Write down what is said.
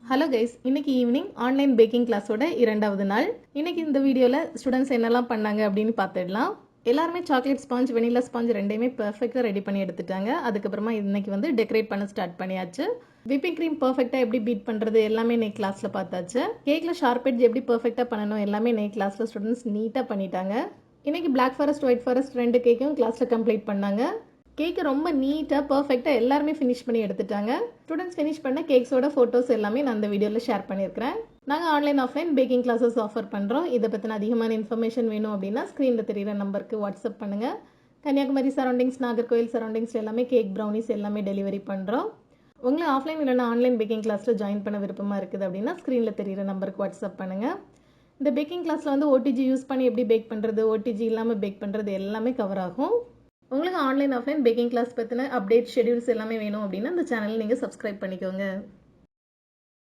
Hello guys, இன்னைக்கு evening online packing கிளாஸோட 2வது நாள். இன்னைக்கு இந்த வீடியோவில் ஸ்டூடெண்ட்ஸ் என்னெல்லாம் பண்ணாங்க அப்படின்னு பார்த்துடலாம். எல்லாருமே சாக்லேட் ஸ்பாஞ்ச், வெனிலா ஸ்பாஞ்ச் ரெண்டையுமே பர்ஃபெக்டாக ரெடி பண்ணி எடுத்துட்டாங்க. அதுக்கப்புறமா இன்னைக்கு வந்து டெக்கரேட் பண்ண ஸ்டார்ட் பண்ணியாச்சு. விப்பிங் க்ரீம் பர்ஃபெக்டாக எப்படி பீட் பண்ணுறது எல்லாமே இன்னைக்கு கிளாஸில் பார்த்தாச்சு. கேக்கில் ஷார்ப் எட்ஜ் எப்படி பர்ஃபெக்டாக பண்ணணும் எல்லாமே இன்னைக்கு கிளாஸில் ஸ்டூடெண்ட்ஸ் நீட்டாக பண்ணிட்டாங்க. இன்னைக்கு பிளாக் ஃபாரஸ்ட், ஒயிட் ஃபாரஸ்ட் 2 கேக்கையும் கிளாஸில் கம்ப்ளீட் பண்ணாங்க. கேக்கு ரொம்ப நீட்டாக பர்ஃபெக்டாக எல்லாருமே ஃபினிஷ் பண்ணி எடுத்துட்டாங்க. ஸ்டூடெண்ட்ஸ் ஃபினிஷ் பண்ண கேக்ஸோட ஃபோட்டோஸ் எல்லாமே நான் அந்த வீடியோவில் ஷேர் பண்ணியிருக்கிறேன். நாங்கள் online offline baking classes offer பண்ணுறோம். இதை பற்றின அதிகமான இன்ஃபர்மேஷன் வேணும் அப்படின்னா ஸ்க்ரீனில் தெரிகிற நம்பருக்கு வாட்ஸ்அப் பண்ணுங்கள். கன்னியாகுமரி சரௌண்டிங்ஸ், நாகர்கோவில் சரௌண்டிங்ஸ் எல்லாமே கேக், ப்ரௌனிஸ் எல்லாமே டெலிவரி பண்ணுறோம். உங்களை ஆஃப்லைன் இல்லைனா ஆன்லைன் பேக்கிங் கிளாஸில் ஜாயின் பண்ண விருப்பமாக இருக்குது அப்படின்னா ஸ்க்ரீனில் தெரிகிற நம்பருக்கு வாட்ஸ்அப் பண்ணுங்கள். இந்த பேக்கிங் கிளாஸில் வந்து ஓடிஜி யூஸ் பண்ணி எப்படி பேக் பண்ணுறது, ஓடிஜி இல்லாமல் பேக் பண்ணுறது எல்லாமே கவர் ஆகும். உங்களுக்கு ஆன்லைன் ஆஃப்லைன் பேக்கிங் கிளாஸ் பற்றின அப்டேட் ஷெடியூல்ஸ் எல்லாமே வேணும் அப்படின்னா இந்த சேனல் நீங்கள் சப்ஸ்கிரைப் பண்ணிக்கோங்க.